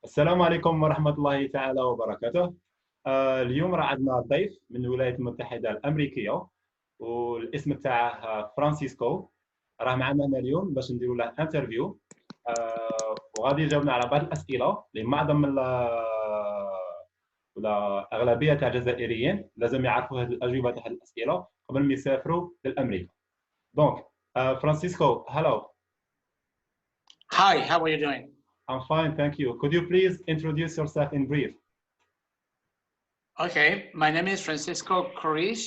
السلام عليكم ورحمة الله تعالى وبركاته. اليوم راه عندنا ضيف من الولايات المتحدة الأمريكية والاسم تاعه فرانسيسكو. راه معنا هنا اليوم باش نديروا له انترفيو، وغادي يجاوبنا على بعض الأسئلة اللي معظم ولا أغلبية تاع الجزائريين لازم يعرفوا هذه الأجوبة تاع هذه الأسئلة قبل ما يسافروا لأمريكا. دونك Francisco, hello. Hi, how are you doing? I'm fine, thank you. Could you please introduce yourself in brief? Okay, my name is Francisco Corish,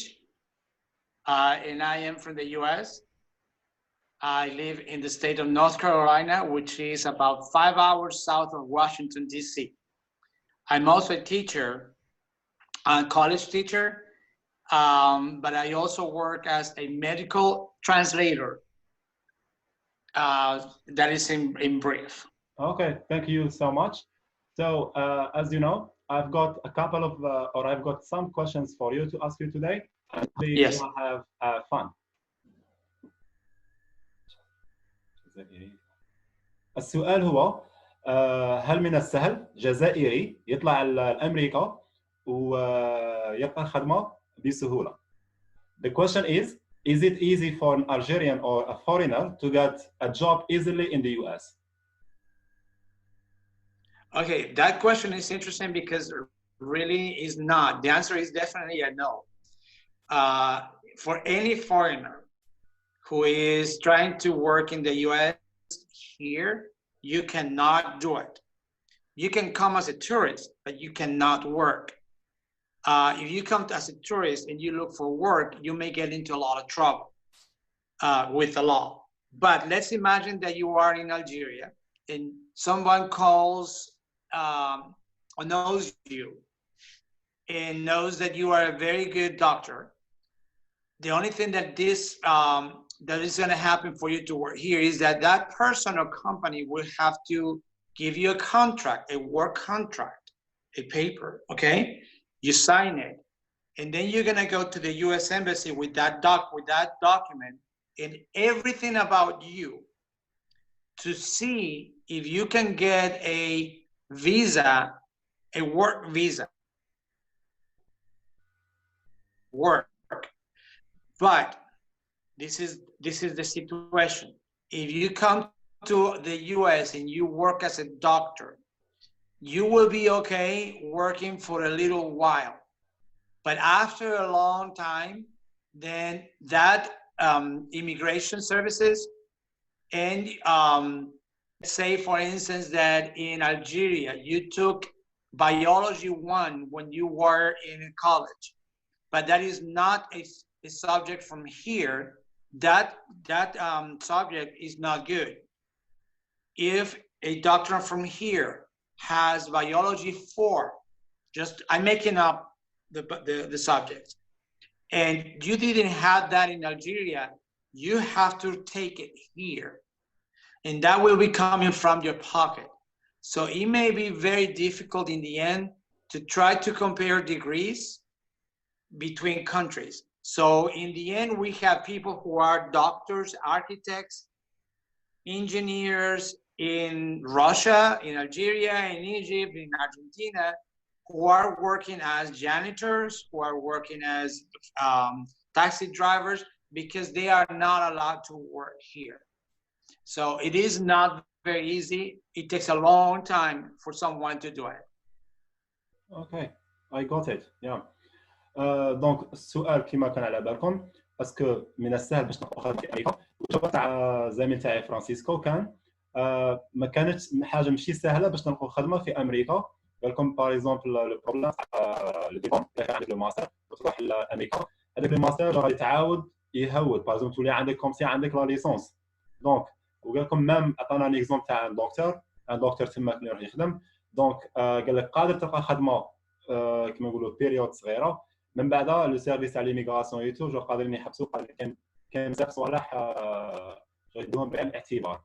and I am from the US. I live in the state of North Carolina, which is about 5 hours south of Washington, D.C. I'm also a teacher, a college teacher, but I also work as a medical translator. That is in brief. Okay, thank you so much. So, as you know, I've got a couple of, or I've got some questions for you to ask you today. We Yes. will have fun. السؤال هو هل من السهل جزائري يطلع لأمريكا ويلقى خدمة بسهولة؟ The question is it easy for an Algerian or a foreigner to get a job easily in the US? Okay, that question is interesting because really is not. The answer is definitely a no. For any foreigner who is trying to work in the US here, you cannot do it. You can come as a tourist, but you cannot work. If you come as a tourist and you look for work, you may get into a lot of trouble with the law. But let's imagine that you are in Algeria and someone calls or knows you and knows that you are a very good doctor. The only thing that that is going to happen for you to work here is that that person or company will have to give you a contract, a work contract, a paper, okay? You sign it, and then you're going to go to the U.S. Embassy with that document and everything about you to see if you can get a visa, a work visa. Work. But this is the situation. If you come to the US and you work as a doctor, you will be okay working for a little while. But after a long time, then that immigration services and say, for instance, that in Algeria, you took biology 1 when you were in college, but that is not a subject from here. That subject is not good. If a doctor from here has biology 4, I'm making up the subject, and you didn't have that in Algeria, you have to take it here. And that will be coming from your pocket. So it may be very difficult in the end to try to compare degrees between countries. So in the end, we have people who are doctors, architects, engineers in Russia, in Algeria, in Egypt, in Argentina, who are working as janitors, who are working as taxi drivers, because they are not allowed to work here. So it is not very easy. It takes a long time for someone to do it. Okay, I got it. Yeah. دونك السؤال كما كان على بالكم اسكو من السهل باش نلقاو خدمه في امريكا. الجواب تاع زميل تاعي فرانسيسكو كان ما كانتش حاجه ماشي سهله باش نلقاو خدمه في امريكا. قال لكم باغ اكزومبل لو بروبليم تاع لو ديبلوم كان عندك لو ماستر تروح لامريكا، هذاك الماستر غادي تعاود يهود باغ اكزومبل تولي عندك كوم سي عندك لا ليسونس. دونك وقال لكم ميم عطانا ان اكزومبل تاع ان دكتور تما كان يروح يخدم. دونك قال لك قادر تلقى خدمه كما نقولوا بيريود صغيره، من بعد لو سيرفيس تاع ليميغراسيون اي توجور قادرين يحبسوا، قادرين كاين بزاف صوالح يدوهم بعين الاعتبار.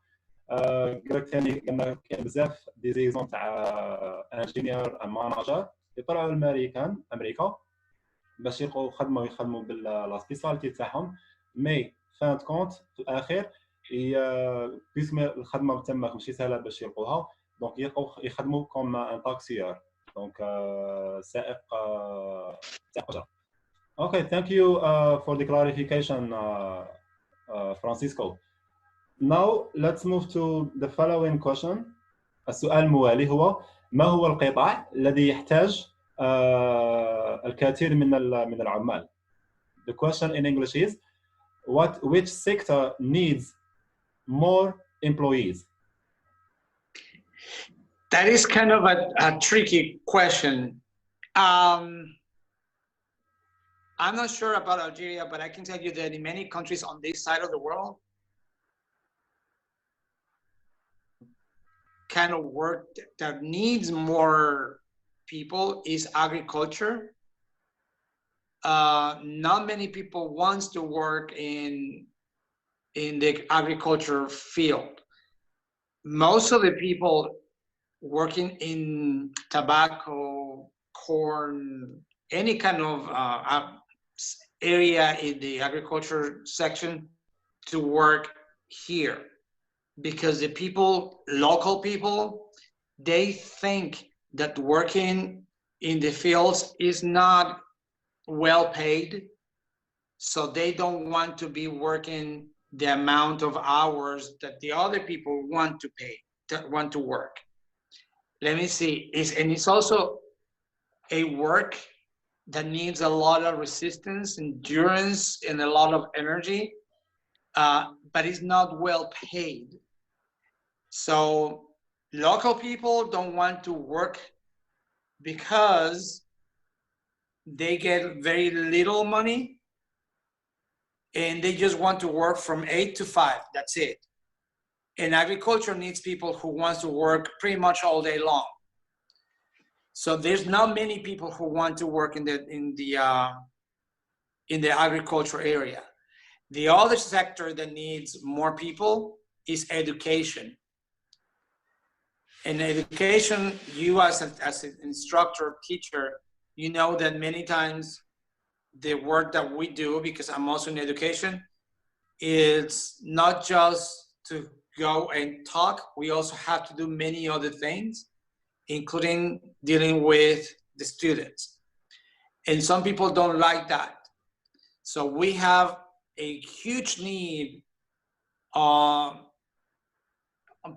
قال لك ثاني قلنا كاين بزاف دي زيكزومبل تاع انجينيور ماناجر يطلعوا امريكا باش يلقوا خدمه ويخدموا باللا سبيساليتي تاعهم، مي فان كونت في الاخير بيسم الخدمه تما ماشي سهله باش يلقوها. دونك يخدموا كوم ان تاكسيور دونك سائق أجرة. Okay, thank you for the clarification, Francisco. Now let's move to the following question. السؤال الموالي هو: ما هو القطاع الذي يحتاج الكثير من العمال؟ The question in English is: which sector needs more employees? That is kind of a tricky question. I'm not sure about Algeria, but I can tell you that in many countries on this side of the world, kind of work that needs more people is agriculture. Not many people wants to work in the agriculture field. Most of the people working in tobacco, corn, any kind of area in the agriculture section to work here, because the people, local people, they think that working in the fields is not well paid, so they don't want to be working the amount of hours that the other people want to pay, that want to work. Let me see, and it's also a work that needs a lot of resistance, endurance, and a lot of energy, but it's not well paid. So local people don't want to work because they get very little money, and they just want to work from 8 to 5, that's it. And agriculture needs people who wants to work pretty much all day long. So there's not many people who want to work in the agriculture area. The other sector that needs more people is education. In education, you as an instructor, teacher, you know that many times the work that we do, because I'm also in education, is not just to go and talk. We also have to do many other things, including dealing with the students. And some people don't like that. So we have a huge need on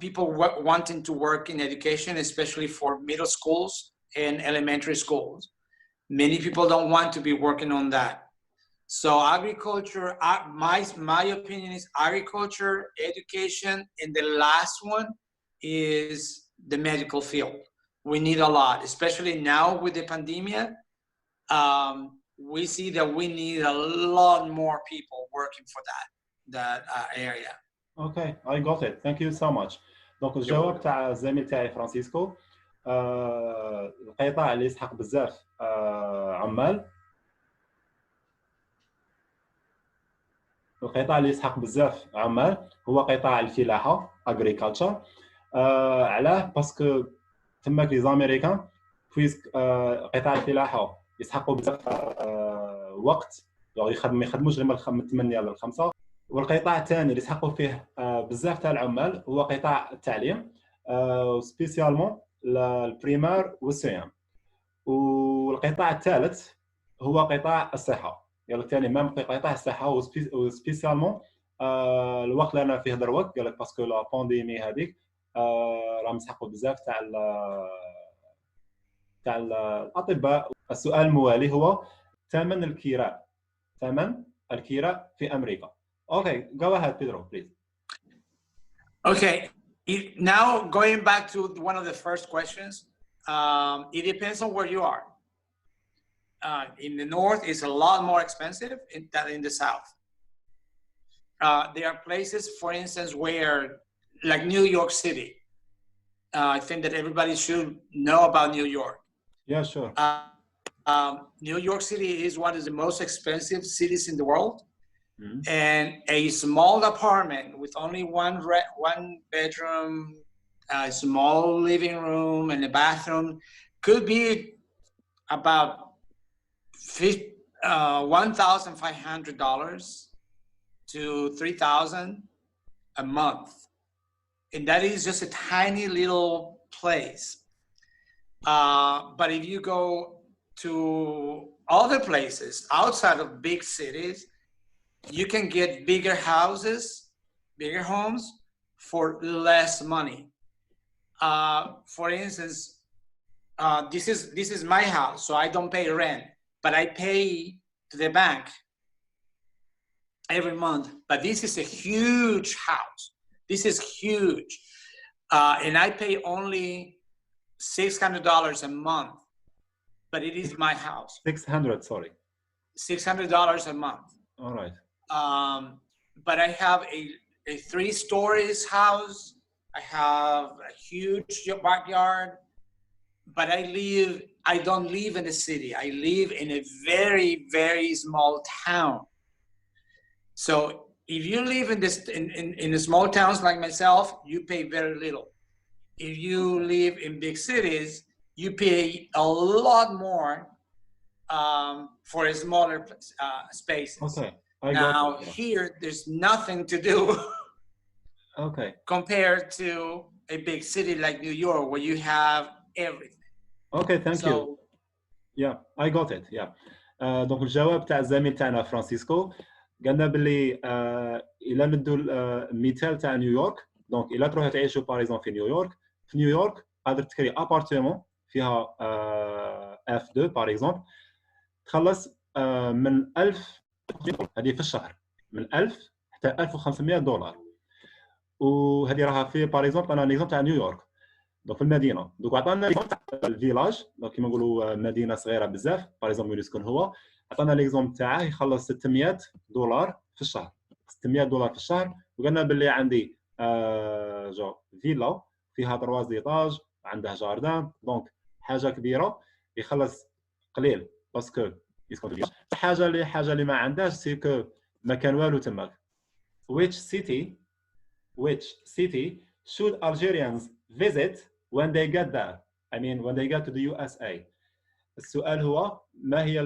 people wanting to work in education, especially for middle schools and elementary schools. Many people don't want to be working on that. So agriculture, my opinion is agriculture, education, and the last one is the medical field. We need a lot, especially now with the pandemic. We see that we need a lot more people working for that area. Okay, I got it. Thank you so much. دونك الجواب تاع الزميل تاعي فرانسيسكو، القطاع اللي يسحق بزاف عمال، القطاع اللي يسحق بزاف عمال هو قطاع الفلاحه agriculture. علاه؟ باسكو تماك لي زاميريكان بويسك قطاع الفلاحه يسحقوا بزاف وقت، ما يخدموش غير من 8 ل 5. والقطاع الثاني اللي يسحقوا فيه بزاف تاع العمال هو قطاع التعليم، سبيسيالمون البريمير والسيام. والقطاع الثالث هو قطاع الصحه، يعني الثاني مام قطاع الصحه وسبيسيالمون الوقت اللي انا فيه دروك، قال لك باسكو لا بانديمي هذيك راهم يسحقوا بزاف تاع الاطباء. السؤال الموالي هو: ثمن الكراء في امريكا. Okay, go ahead, Pedro, please. Okay, now going back to one of the first questions, it depends on where you are. In the north, it's a lot more expensive than in the south. There are places, for instance, where, like New York City, I think that everybody should know about New York. Yeah, sure. New York City is one of the most expensive cities in the world. Mm-hmm. And a small apartment with only one bedroom, a small living room, and a bathroom could be about $1,500 to $3,000 a month, and that is just a tiny little place. But if you go to other places outside of big cities, you can get bigger houses, bigger homes for less money. For instance, this is my house, so I don't pay rent, but I pay to the bank every month. But this is a huge house. This is huge, and I pay only $600 a month, but it is my house. 600, sorry. $600 a month. All right. But I have a 3 stories house. I have a huge backyard, but I don't live in the city. I live in a very, very small town. So if you live in the small towns like myself, you pay very little. If you live in big cities, you pay a lot more for a smaller spaces. Okay. Now here, there's nothing to do. Okay. Compared to a big city like New York, where you have everything. Okay, thank you. Yeah, I got it. Yeah. دونك الجواب تاع الزميل تاعنا فرانسيسكو قالنا باللي الا ندو المثال تاع نيويورك، دونك الا تروحوا تعيشوا باريزون في نيويورك، في نيويورك قادر تكري ابارتمون فيها اف 2 باريزون تخلص من 1000 هذه في الشهر، من 1000 حتى $1500. وهذه راها في باريزون انا ليزون تاع نيويورك، دونك في المدينه. دوك عطانا ليزون تاع الفيلاج، دونك كيما نقولوا مدينه صغيره بزاف باريزون وين يسكن هو، عطانا ليزون تاعه يخلص $600 في الشهر، $600 في الشهر. وقالنا باللي عندي جو فيلا فيها 3 ايطاج، عنده جاردان، دونك حاجه كبيره، يخلص قليل باسكو يسكن في الفيلاج. حاجه اللي ما عندهاش سي كو ما كان والو تماك. Which city should Algerians visit when they get there? I mean, when they get to the USA. السؤال هو ما هي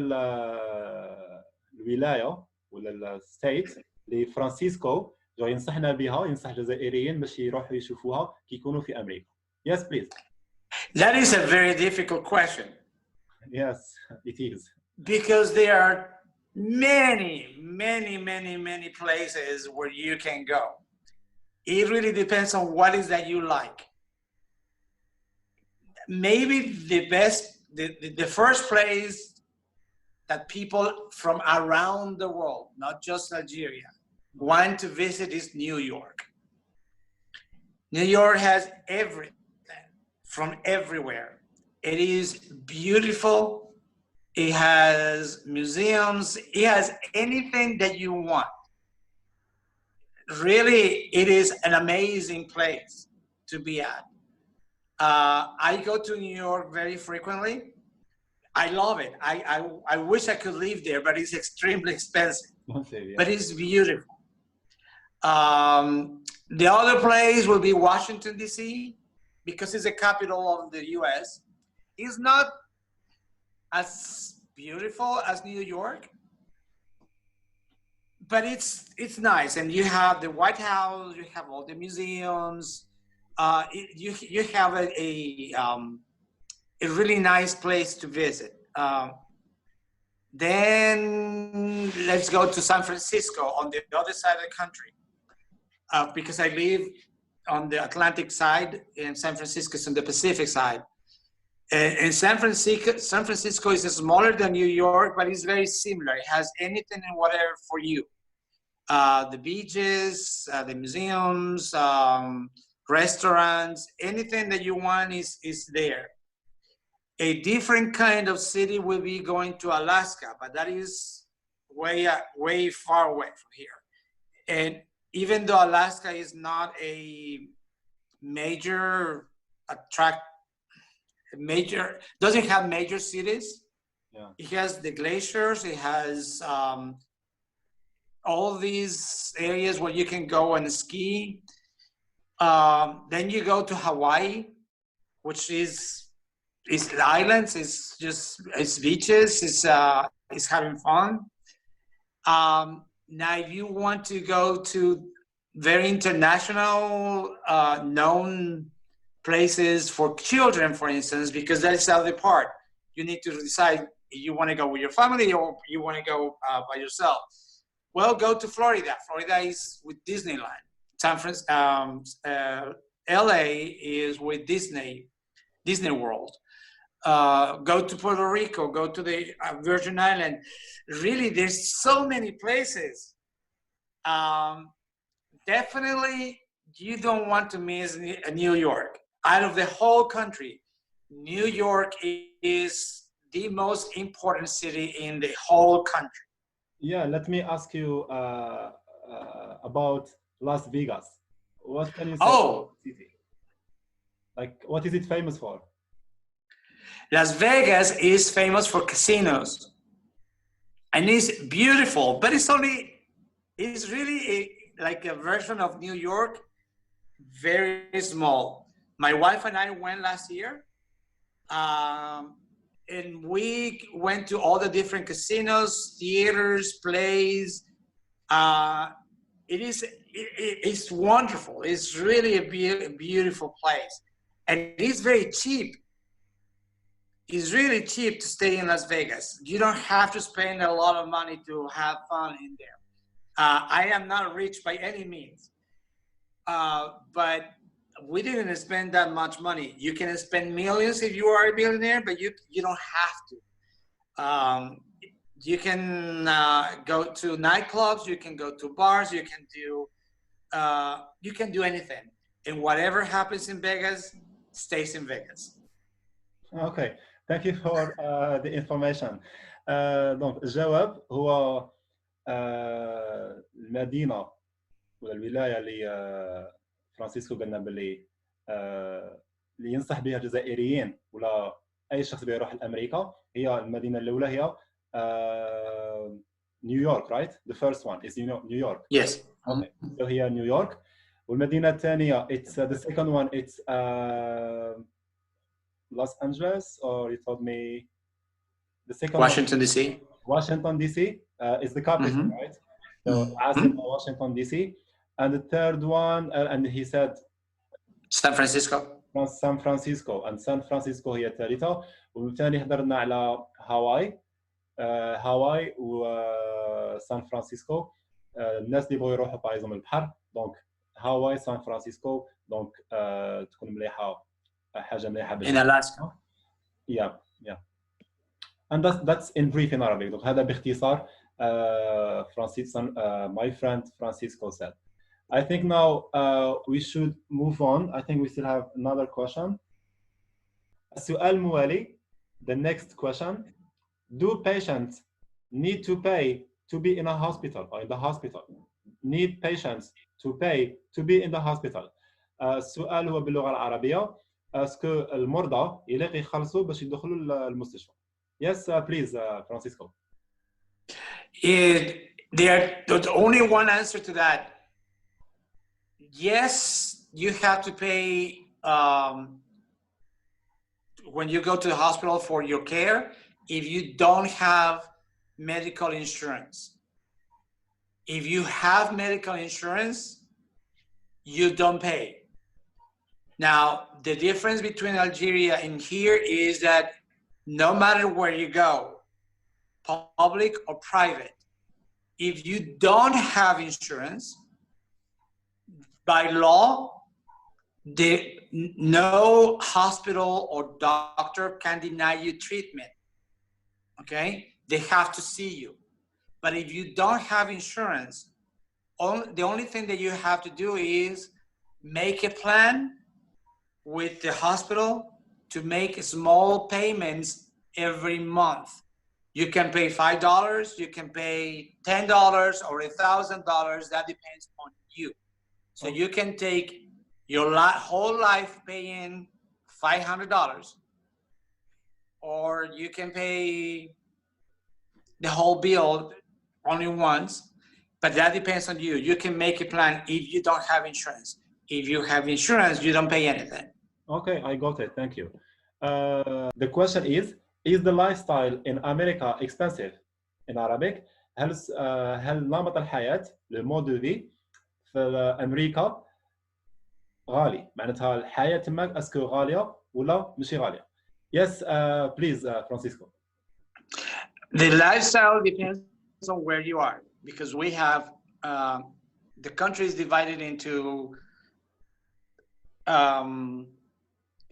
الولاية ولا الستيت اللي فرانسيسكو جو ينصحنا بها، ينصح الجزائريين باش يروحوا يشوفوها كي يكونوا في أمريكا. Yes, please. That is a very difficult question. Yes, it is. Because there are many places where you can go. It really depends on what is that you like. Maybe the first place that people from around the world, not just Algeria, want to visit is New York. New York has everything from everywhere. It is beautiful. It has museums. It has anything that you want. Really, it is an amazing place to be at. I go to New York very frequently. I love it. I wish I could live there, but it's extremely expensive. Okay, yeah. But it's beautiful. The other place will be Washington, D.C., because it's the capital of the U.S. It's not as beautiful as New York, but it's nice, and you have the White House, you have all the museums, you have a really nice place to visit. Then let's go to San Francisco on the other side of the country, because I live on the Atlantic side, and San Francisco is on the Pacific side. And San Francisco is smaller than New York, but it's very similar. It has anything and whatever for you. The beaches, the museums, restaurants, anything that you want is there. A different kind of city will be going to Alaska, but that is way far away from here. And even though Alaska is not a major doesn't have major cities. Yeah. It has the glaciers. It has all these areas where you can go and ski. Then you go to Hawaii, which is islands. It's beaches. It's having fun. Now, if you want to go to very international, known places for children, for instance, because that is the other part. You need to decide if you want to go with your family or you want to go by yourself. Well, go to Florida. Florida is with Disneyland. LA is with Disney World. Go to Puerto Rico, go to the Virgin Island. Really, there's so many places. Definitely, you don't want to miss New York. Out of the whole country, New York is the most important city in the whole country. Yeah, let me ask you about Las Vegas. What can you say about the city? Like, what is it famous for? Las Vegas is famous for casinos, and it's beautiful, but it's really like a version of New York, very small. My wife and I went last year, and we went to all the different casinos, theaters, plays. It's wonderful. It's really a beautiful place, and it's very cheap. It's really cheap to stay in Las Vegas. You don't have to spend a lot of money to have fun in there. I am not rich by any means, but we didn't spend that much money. You can spend millions if you are a billionaire, but you don't have to. You can go to nightclubs, you can go to bars, you can do anything. And whatever happens in Vegas stays in Vegas. Okay, thank you for the information. Donc الجواب هو المدينة ولا الولاية اللي فرانسيسكو قالنا باللي اللي ينصح بها الجزائريين ولا أي شخص بيروح لأمريكا هي المدينة الأولى هي نيويورك, right? The first one is New York. Yes. Okay. So هي نيويورك. والمدينة الثانية it's the second one it's Los Angeles, or you told me the second Washington one, DC. Washington DC is the capital, right? So Washington DC, and the third one, and he said San Francisco. San Francisco, and San Francisco هي الثالثة. والثاني هضرنا على هاواي وسان فرانسيسكو. الناس اللي بغوا يروحوا بايزهم البحر دونك هاواي سان فرانسيسكو دونك تكون مليحة حاجة مليحة in Alaska. Yeah. And that's in brief in Arabic. Donc هذا باختصار my friend Francisco said. I think now we should move on. I think we still have another question. السؤال الموالي, the next question. Do patients need to pay to be in a hospital or in the hospital? Need patients to pay to be in the hospital? السؤال هو باللغة العربية. اسكو المرضى يلاقي يخلصوا باش يدخلوا المستشفى؟ Yes, please, Francisco. There's only one answer to that. Yes, you have to pay when you go to the hospital for your care if you don't have medical insurance. If you have medical insurance, you don't pay. Now, the difference between Algeria and here is that no matter where you go, public or private, if you don't have insurance, by law, no hospital or doctor can deny you treatment, okay? They have to see you. But if you don't have insurance, the only thing that you have to do is make a plan with the hospital to make small payments every month. You can pay $5, you can pay $10 or $1,000, that depends on you. So you can take your whole life paying $500, or you can pay the whole bill only once, but that depends on you. You can make a plan if you don't have insurance. If you have insurance, you don't pay anything. Okay, I got it. Thank you. The question is the lifestyle in America expensive? In Arabic, هل نمط الحياة le mode de vie في أمريكا غالي معناتها الحياه تماك اسكو غاليه ولا ماشي غاليه. Yes, please, Francisco. The lifestyle depends on where you are, because we have the country is divided into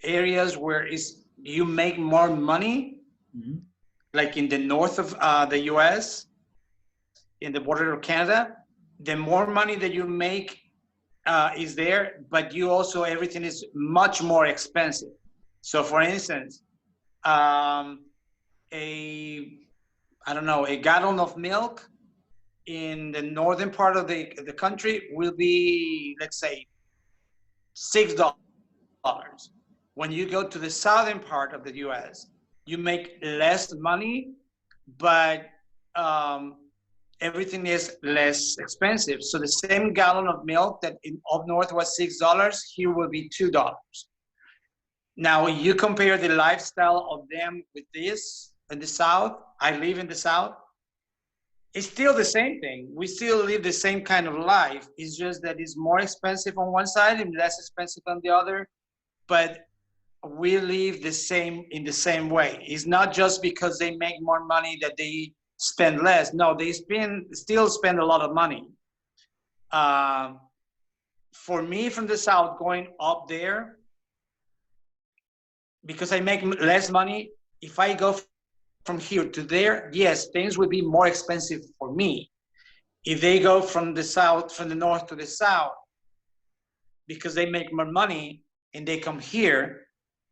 areas where you make more money, like in the north of the US, in the border of Canada. The more money that you make is there, but you also, everything is much more expensive. So for instance, a gallon of milk in the northern part of the country will be, let's say, $6. When you go to the southern part of the US, you make less money, but everything is less expensive. So the same gallon of milk that up north was $6, here will be $2. Now, you compare the lifestyle of them with this in the South. I live in the South. It's still the same thing. We still live the same kind of life. It's just that it's more expensive on one side and less expensive on the other. But we live in the same way. It's not just because they make more money that they spend less. No, they still spend a lot of money. For me, from the South, going up there, because I make less money, if I go from here to there, yes, things would be more expensive for me. If they go from the north to the south, because they make more money and they come here,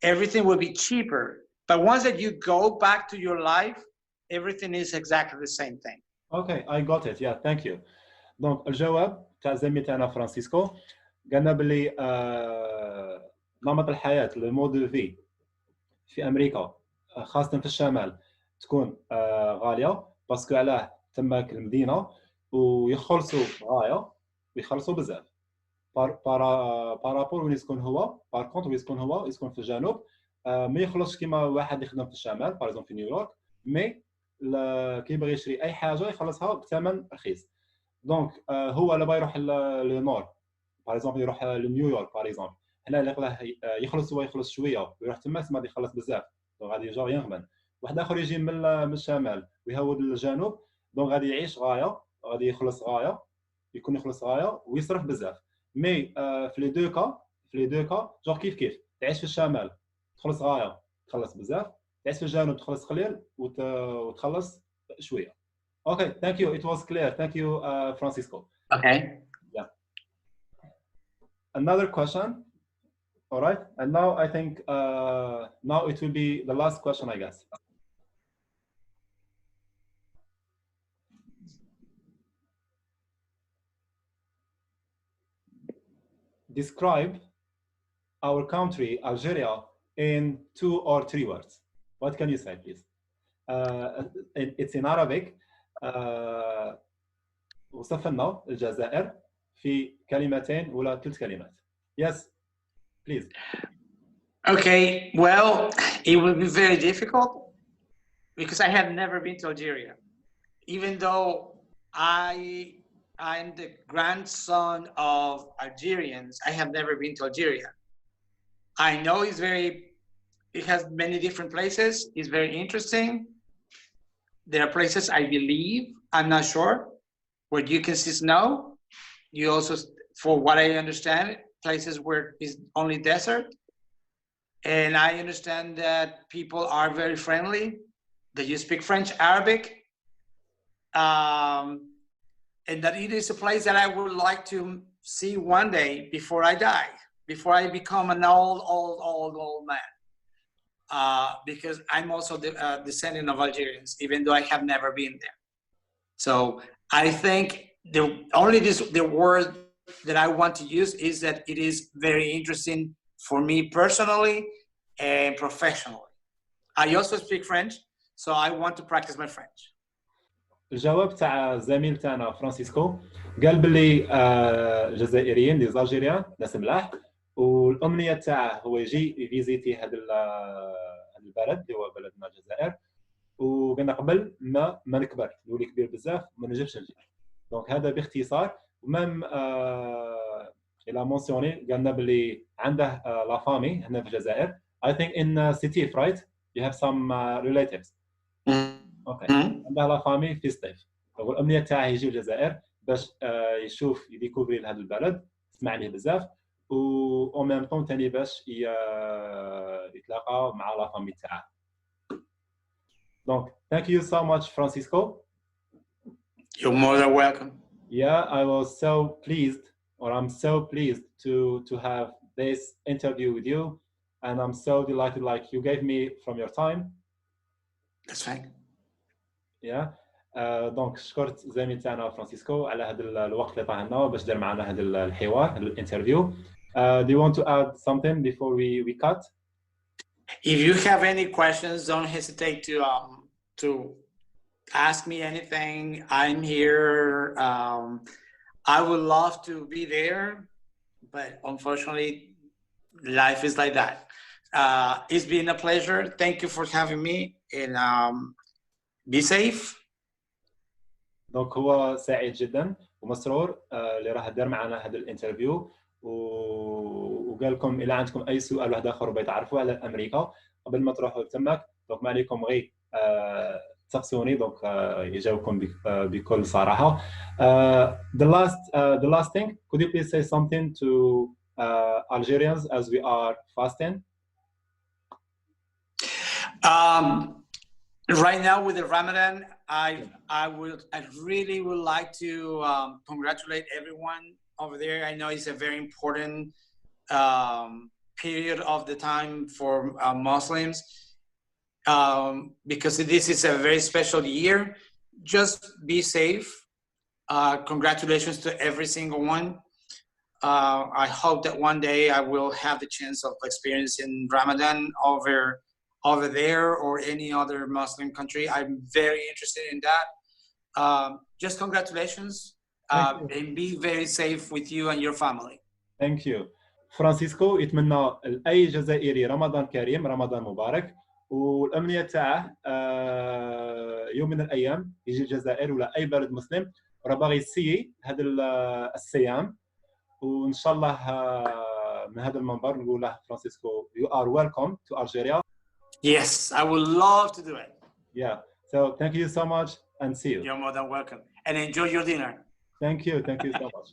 everything will be cheaper. But once that you go back to your life, everything is exactly the same thing. Okay, I got it. Yeah, thank you. دونك الجواب تاع زميل تاعنا فرانسيسكو قالنا باللي نمط الحياه لو مود دو في في امريكا خاصه في الشمال تكون غاليه باسكو علاه تماك المدينه ويخلصوا غايه ويخلصوا بزاف بارابور وين يسكن هو. بار كونتر وين يسكن هو يسكن في الجنوب ما يخلصش كيما واحد يخدم في الشمال باغ في نيويورك، مي كي يبغي يشري اي حاجه يخلصها بثمن رخيص. دونك هو لما يروح للنور باغ يروح لنيويورك باغ هنا يلقاه يخلص شويه ويروح تما تما يخلص بزاف، دونك غادي يجي يغمن. واحد اخر يجي من الشمال ويهود للجنوب، دونك غادي يعيش غايه، غادي يخلص غايه، يكون يخلص غايه ويصرف بزاف. مي في لي دو كا جور كيف تعيش في الشمال تخلص غايه تخلص بزاف، تعيش في الجنوب تخلص قليل وتخلص شويه. Okay, thank you. It was clear. Thank you, Francisco. Okay. Yeah. Another question. All right. And now I think now it will be the last question, I guess. Describe our country, Algeria, in 2 or 3 words. What can you say, please? It's in Arabic. وصف لنا الجزائر في كلمتين ولا 3 كلمات. Yes, please. Okay, well, it will be very difficult because I have never been to Algeria. Even though I'm the grandson of Algerians, I have never been to Algeria. I know it has many different places. It's very interesting. There are places I believe, I'm not sure, where you can see snow. You also, for what I understand, places where it's only desert. And I understand that people are very friendly, that you speak French, Arabic, and that it is a place that I would like to see one day before I die, before I become an old man. Because I'm also the descendant of Algerians, even though I have never been there. So I think the word that I want to use is that it is very interesting for me personally and professionally. I also speak French, so I want to practice my French. الجواب تاع الزميل تاعنا فرانسيسكو قال باللي الجزائريين دي زالجيريان ناس ملاح، والامنيه تاعه هو يجي يفيزيتي هذا البلد اللي هو بلدنا الجزائر، وقلنا قبل ما نكبر نولي كبير بزاف ما نجمش نجي. دونك هذا باختصار. ومام الى مونسيوني قالنا باللي عنده لا فامي هنا في الجزائر. I think in City, right? You have some relatives. اوكي عنده لا فامي في سطيف. والامنيه تاعه يجي الجزائر باش يشوف يديكوفري لهذا البلد، يسمع عليه بزاف، و او ميم طون ثاني باش يتلاقى مع لا فامي تاعه. Donc, thank you so much, Francisco. You're more than welcome. Yeah, I was so pleased, or I'm so pleased to have this interview with you, and I'm so delighted. Like you gave me from your time. That's fine. Yeah. دونك شكرت زميل تاعنا فرانسيسكو على هذا الوقت اللي طاهنا باش دار معنا هذا الحوار الانترفيو. Do you want to add something before we cut? If you have any questions, don't hesitate to ask me anything. I'm here. I would love to be there, but unfortunately, life is like that. It's been a pleasure. Thank you for having me, and be safe. دونك هو سعيد جدا ومسرور اللي راه دار معنا هذا الانترفيو، وقال لكم الى عندكم اي سؤال واحد اخر بغيتوا تعرفوا على امريكا قبل ما تروحوا تماك، دونك ما عليكم غير تسقسوني، دونك يجاوبكم بكل صراحه. The last thing, could you please say something to Algerians as we are fasting? Right now with the Ramadan, I really would like to congratulate everyone over there. I know it's a very important period of the time for Muslims, because this is a very special year. Just be safe. Congratulations to every single one. I hope that one day I will have the chance of experiencing Ramadan over there or any other Muslim country. I'm very interested in that. Just congratulations, and be very safe with you and your family. Thank you. فرانسيسكو يتمنى لأي جزائري رمضان كريم، رمضان مبارك، والأمنية تاعه يوم من الأيام يجي الجزائر ولا أي بلد مسلم وراه باغي يسيي هذا الصيام، وإن شاء الله من هذا المنبر نقول له فرانسيسكو you are welcome to Algeria. Yes, I would love to do it. Yeah, so thank you so much and see you. You're more than welcome, and enjoy your dinner. Thank you so much.